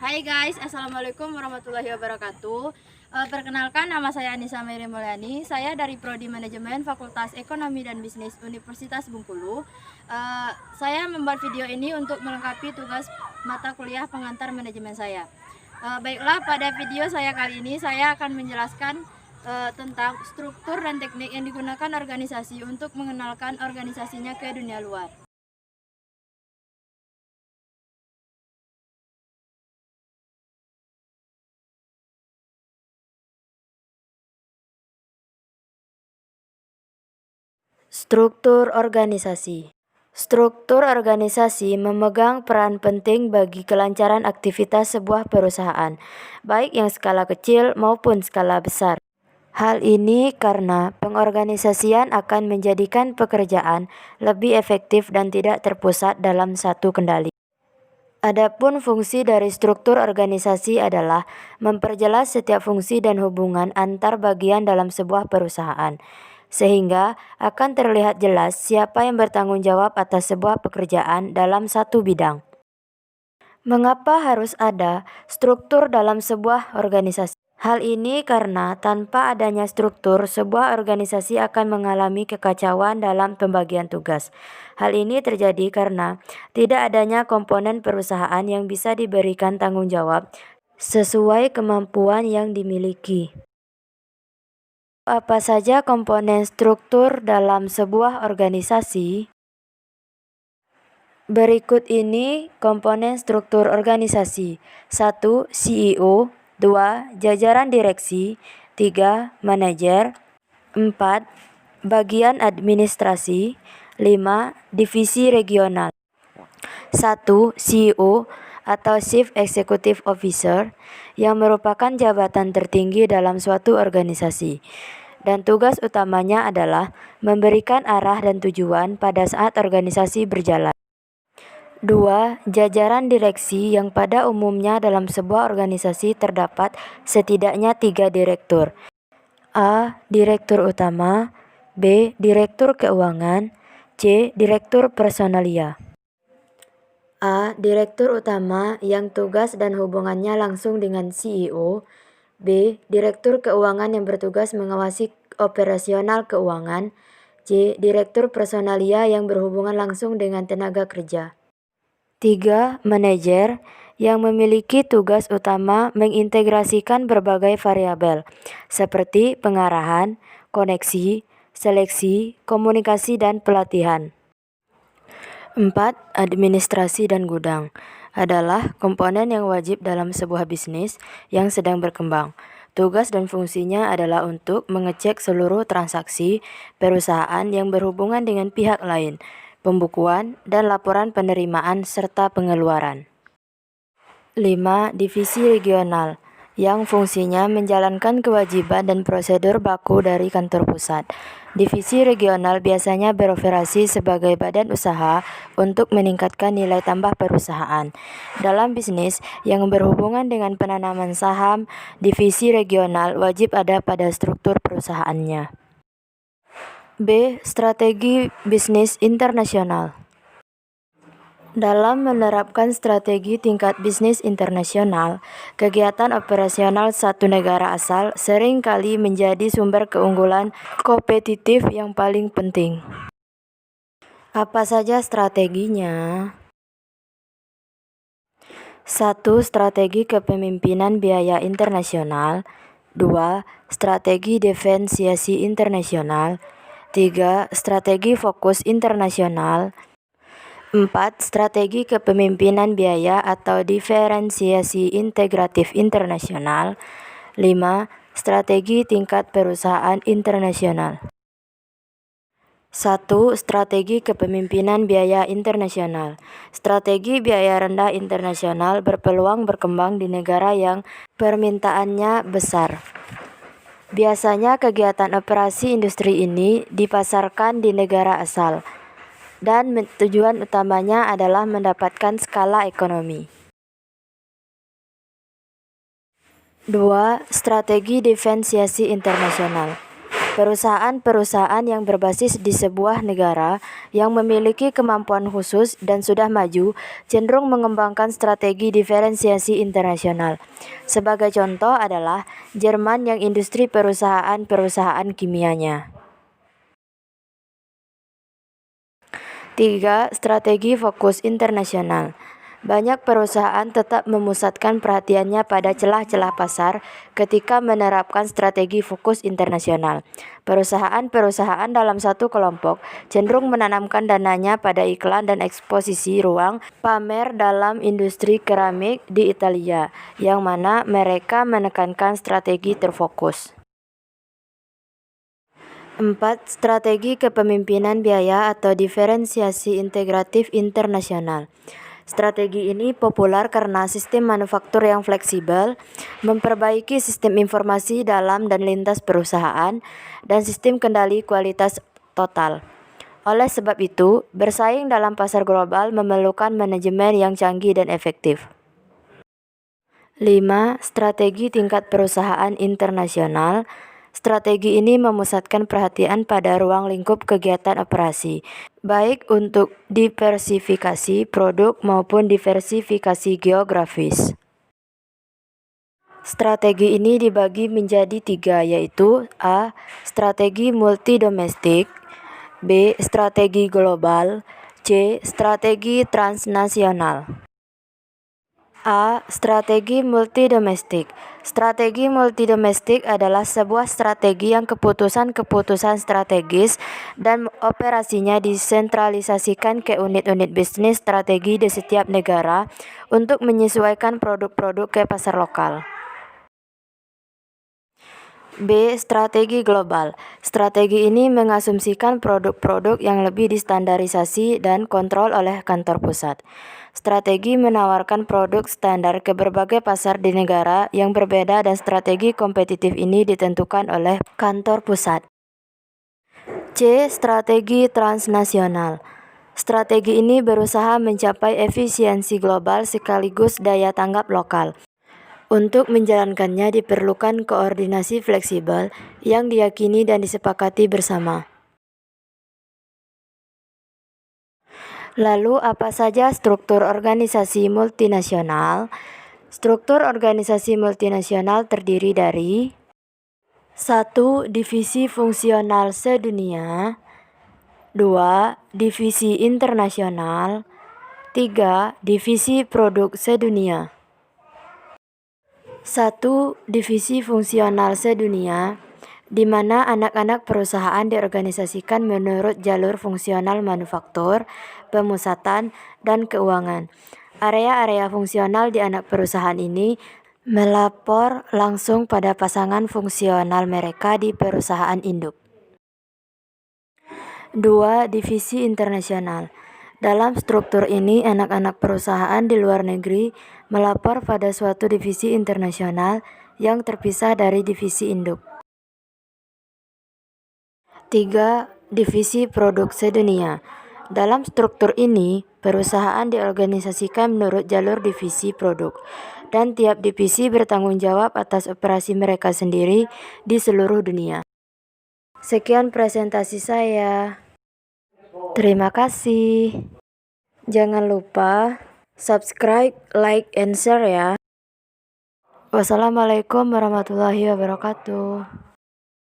Hai guys, assalamualaikum warahmatullahi wabarakatuh. Perkenalkan, nama saya Anissa Mary Mulyani. Saya dari Prodi Manajemen Fakultas Ekonomi dan Bisnis Universitas Bengkulu. Saya membuat video ini untuk melengkapi tugas mata kuliah pengantar manajemen saya. Baiklah, pada video saya kali ini saya akan menjelaskan tentang struktur dan teknik yang digunakan organisasi untuk mengenalkan organisasinya ke dunia luar. Struktur organisasi. Struktur organisasi memegang peran penting bagi kelancaran aktivitas sebuah perusahaan, baik yang skala kecil maupun skala besar. Hal ini karena pengorganisasian akan menjadikan pekerjaan lebih efektif dan tidak terpusat dalam satu kendali. Adapun fungsi dari struktur organisasi adalah memperjelas setiap fungsi dan hubungan antar bagian dalam sebuah perusahaan, sehingga akan terlihat jelas siapa yang bertanggung jawab atas sebuah pekerjaan dalam satu bidang. Mengapa harus ada struktur dalam sebuah organisasi? Hal ini karena tanpa adanya struktur, sebuah organisasi akan mengalami kekacauan dalam pembagian tugas. Hal ini terjadi karena tidak adanya komponen perusahaan yang bisa diberikan tanggung jawab sesuai kemampuan yang dimiliki. Apa saja komponen struktur dalam sebuah organisasi? Berikut ini komponen struktur organisasi. 1. CEO. 2. Jajaran direksi. 3. Manajer. 4. Bagian administrasi. 5. Divisi regional. 1. CEO atau Chief Executive Officer yang merupakan jabatan tertinggi dalam suatu organisasi, dan tugas utamanya adalah memberikan arah dan tujuan pada saat organisasi berjalan. 2. Jajaran direksi yang pada umumnya dalam sebuah organisasi terdapat setidaknya 3 direktur. A. Direktur utama. B. Direktur keuangan. C. Direktur personalia. A. Direktur utama yang tugas dan hubungannya langsung dengan CEO. B. Direktur keuangan yang bertugas mengawasi operasional keuangan. C. Direktur personalia yang berhubungan langsung dengan tenaga kerja. 3. Manajer yang memiliki tugas utama mengintegrasikan berbagai variabel seperti pengarahan, koneksi, seleksi, komunikasi, dan pelatihan. 4. Administrasi dan gudang adalah komponen yang wajib dalam sebuah bisnis yang sedang berkembang. Tugas dan fungsinya adalah untuk mengecek seluruh transaksi perusahaan yang berhubungan dengan pihak lain, pembukuan dan laporan penerimaan serta pengeluaran. 5. Divisi regional yang fungsinya menjalankan kewajiban dan prosedur baku dari kantor pusat. Divisi regional biasanya beroperasi sebagai badan usaha untuk meningkatkan nilai tambah perusahaan. Dalam bisnis yang berhubungan dengan penanaman saham, divisi regional wajib ada pada struktur perusahaannya. B. Strategi bisnis internasional. Dalam menerapkan strategi tingkat bisnis internasional, kegiatan operasional satu negara asal sering kali menjadi sumber keunggulan kompetitif yang paling penting. Apa saja strateginya? 1. Strategi kepemimpinan biaya internasional. 2. Strategi diferensiasi internasional. 3. Strategi fokus internasional. 4. Strategi kepemimpinan biaya atau diferensiasi integratif internasional. 5. Strategi tingkat perusahaan internasional. 1. Strategi kepemimpinan biaya internasional. Strategi biaya rendah internasional berpeluang berkembang di negara yang permintaannya besar. Biasanya kegiatan operasi industri ini dipasarkan di negara asal, dan tujuan utamanya adalah mendapatkan skala ekonomi. 2. Strategi diferensiasi internasional. Perusahaan-perusahaan yang berbasis di sebuah negara yang memiliki kemampuan khusus dan sudah maju cenderung mengembangkan strategi diferensiasi internasional. Sebagai contoh adalah Jerman yang industri perusahaan kimianya. 3. Strategi fokus internasional. Banyak perusahaan tetap memusatkan perhatiannya pada celah-celah pasar ketika menerapkan strategi fokus internasional. Perusahaan-perusahaan dalam satu kelompok cenderung menanamkan dananya pada iklan dan eksposisi ruang pamer dalam industri keramik di Italia, yang mana mereka menekankan strategi terfokus. 4. Strategi kepemimpinan biaya atau diferensiasi integratif internasional. Strategi ini populer karena sistem manufaktur yang fleksibel, memperbaiki sistem informasi dalam dan lintas perusahaan, dan sistem kendali kualitas total. Oleh sebab itu, bersaing dalam pasar global memerlukan manajemen yang canggih dan efektif. 5. Strategi tingkat perusahaan internasional. Strategi ini memusatkan perhatian pada ruang lingkup kegiatan operasi, baik untuk diversifikasi produk maupun diversifikasi geografis. Strategi ini dibagi menjadi 3, yaitu A. Strategi multidomestik, B. Strategi global, C. Strategi transnasional. A. Strategi multidomestik. Strategi multidomestik adalah sebuah strategi yang keputusan-keputusan strategis dan operasinya disentralisasikan ke unit-unit bisnis strategi di setiap negara untuk menyesuaikan produk-produk ke pasar lokal. B. Strategi global. Strategi ini mengasumsikan produk-produk yang lebih distandarisasi dan kontrol oleh kantor pusat. Strategi menawarkan produk standar ke berbagai pasar di negara yang berbeda dan strategi kompetitif ini ditentukan oleh kantor pusat. C. Strategi transnasional. Strategi ini berusaha mencapai efisiensi global sekaligus daya tanggap lokal. Untuk menjalankannya diperlukan koordinasi fleksibel yang diyakini dan disepakati bersama. Lalu apa saja struktur organisasi multinasional? Struktur organisasi multinasional terdiri dari 1. Divisi fungsional sedunia, 2. Divisi internasional, 3. Divisi produk sedunia. 1. Divisi fungsional sedunia, di mana anak-anak perusahaan diorganisasikan menurut jalur fungsional manufaktur, pemusatan, dan keuangan. Area-area fungsional di anak perusahaan ini melapor langsung pada pasangan fungsional mereka di perusahaan induk. 2. Divisi internasional. Dalam struktur ini, anak-anak perusahaan di luar negeri melapor pada suatu divisi internasional yang terpisah dari divisi induk. 3. Divisi produk sedunia. Dalam struktur ini, perusahaan diorganisasikan menurut jalur divisi produk, dan tiap divisi bertanggung jawab atas operasi mereka sendiri di seluruh dunia. Sekian presentasi saya. Terima kasih. Jangan lupa subscribe, like, and share ya. Wassalamualaikum warahmatullahi wabarakatuh.